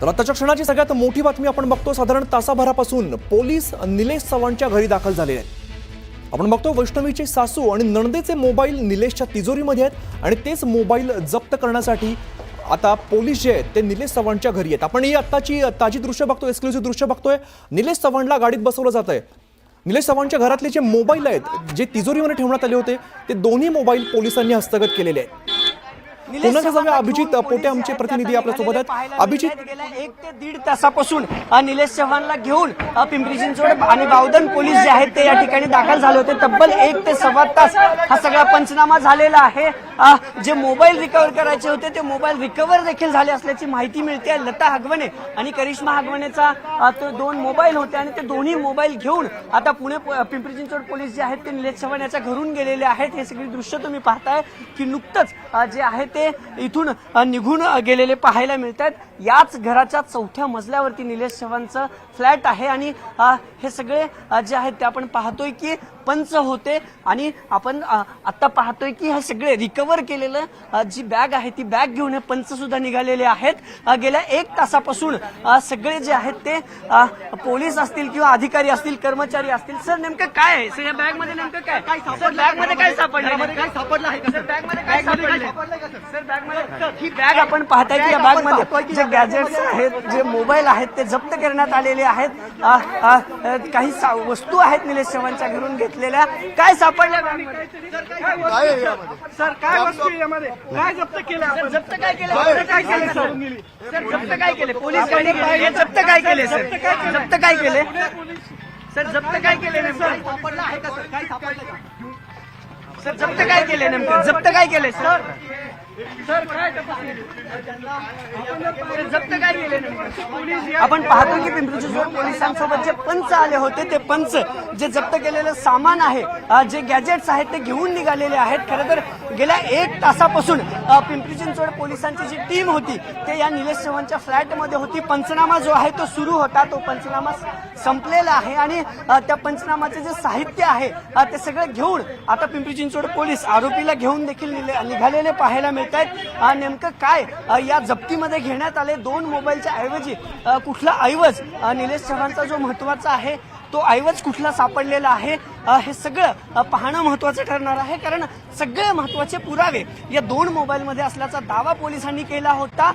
तर आताच्या क्षणाची सगळ्यात मोठी बातमी आपण बघतो। साधारण तासाभरापासून पोलीस निलेश चव्हाणच्या घरी दाखल झालेले आहेत। आपण बघतो वैष्णवीचे सासू आणि नणंदेचे मोबाईल निलेशच्या तिजोरीमध्ये आहेत आणि तेच मोबाईल जप्त करण्यासाठी आता पोलीस जे आहेत ते निलेश चव्हाणच्या घरी आहेत। आपण ही आत्ताची ताजी दृश्य बघतो, एक्सक्लुसिव्ह दृश्य बघतोय। निलेश चव्हाणला गाडीत बसवलं जात आहे। निलेश चव्हाणच्या घरातले जे मोबाईल आहेत जे तिजोरीमध्ये ठेवण्यात आले होते ते दोन्ही मोबाईल पोलिसांनी हस्तगत केलेले आहेत। पुन्हा जाऊया, अभिजित पोटे आमचे प्रतिनिधी आपल्या सोबत आहेत। अभिजित, गेल्या 1 ते 1.5 तासापासून निलेश चव्हाणला घेऊन पिंपरी चिंचवड आणि बावधन पोलीस जे आहेत ते या ठिकाणी दाखल झाले होते। तब्बल 1 ते सव्वा तास हा सगळा पंचनामा झालेला आहे। जे मोबाईल रिकव्हर करायचे होते ते मोबाईल रिकव्हर देखील झाले असल्याची माहिती मिळते। लता हगवणे आणि करिश्मा हगवणेचा तो 2 मोबाईल होते आणि ते दोन्ही मोबाईल घेऊन आता पुणे पिंपरी चिंचवड पोलीस जे आहेत ते निलेश चव्हाण याच्या घरून गेलेले आहेत। हे सगळी दृश्य तुम्ही पाहताय की नुकतंच जे आहे ते इथून निघून गेलेले पाहायला मिळतात। याच घराच्या 4थ्या मजल्यावरती निलेश चव्हाणचं फ्लॅट आहे आणि हे सगळे जे आहेत ते आपण पाहतोय की पंच होते आणि आपण आता पाहतोय की हे सगळे रिकव्हर केलेलं जी बॅग आहे ती बॅग घेऊन हे पंच सुद्धा निघालेले आहेत। गेल्या 1 तासापासून सगळे जे आहेत ते पोलीस असतील किंवा अधिकारी असतील, कर्मचारी असतील। सर नेमकं काय आहे सगळ्या बॅग मध्ये, नेमकं काय सर बॅग मध्ये काय सापडलं, काय सापडलं आहे का सर? बॅग मध्ये काय सापडलं सर? बॅग मध्ये ही बॅग आपण पाहताय की या बॅग मध्ये जे गॅजेट्स आहेत, जे मोबाईल आहेत ते जप्त करण्यात आलेले आहेत। काही वस्तू आहेत निलेश चव्हाणच्या घरून घेतलेल्या। काय सापडल्या बॅग मध्ये सर? काय वस्तू यामध्ये काय जप्त केलं? जप्त काय केलं? काय केलं सर? जप्त काय केले? पोलीस गाडी जप्त काय केले सर? जप्त काय केले सर? जप्त काय केले नेमकं? सापडलं आहे का सर? काय सापडलं सर? जप्त काय केले नेमकं? जप्त काय केले सर? सर काय जप्त काय केले? आपण पाहतो की पिंपरी चिंचवड पोलिसांसोबत जे पंच आले होते ते पंच जे जप्त केलेलं सामान आहे, जे गॅजेट्स आहेत ते घेऊन निघालेले आहेत। खरं तर गेल्या 1 तासापासून पिंपरी चिंचवड पोलिसांची जी टीम होती ते या निलेश चव्हाणच्या फ्लॅटमध्ये होती। पंचनामा जो आहे तो सुरू होता, तो पंचनामा संपलेला आहे आणि त्या पंचनामाचे जे साहित्य आहे ते सगळं घेऊन आता पिंपरी चिंचवड पोलीस आरोपीला घेऊन देखील निघालेले पाहायला मिळतात। नेमकं काय या जप्तीमध्ये घेण्यात आले? 2 मोबाईलच्या ऐवजी कुठला ऐवज निलेश चव्हाणचा जो महत्वाचा आहे तो ऐवज कुठला सापडलेला आहे हे सगळं पाहणं महत्वाचं ठरणार आहे। कारण सगळे महत्वाचे पुरावे या 2 मोबाईलमध्ये असल्याचा दावा पोलिसांनी केला होता।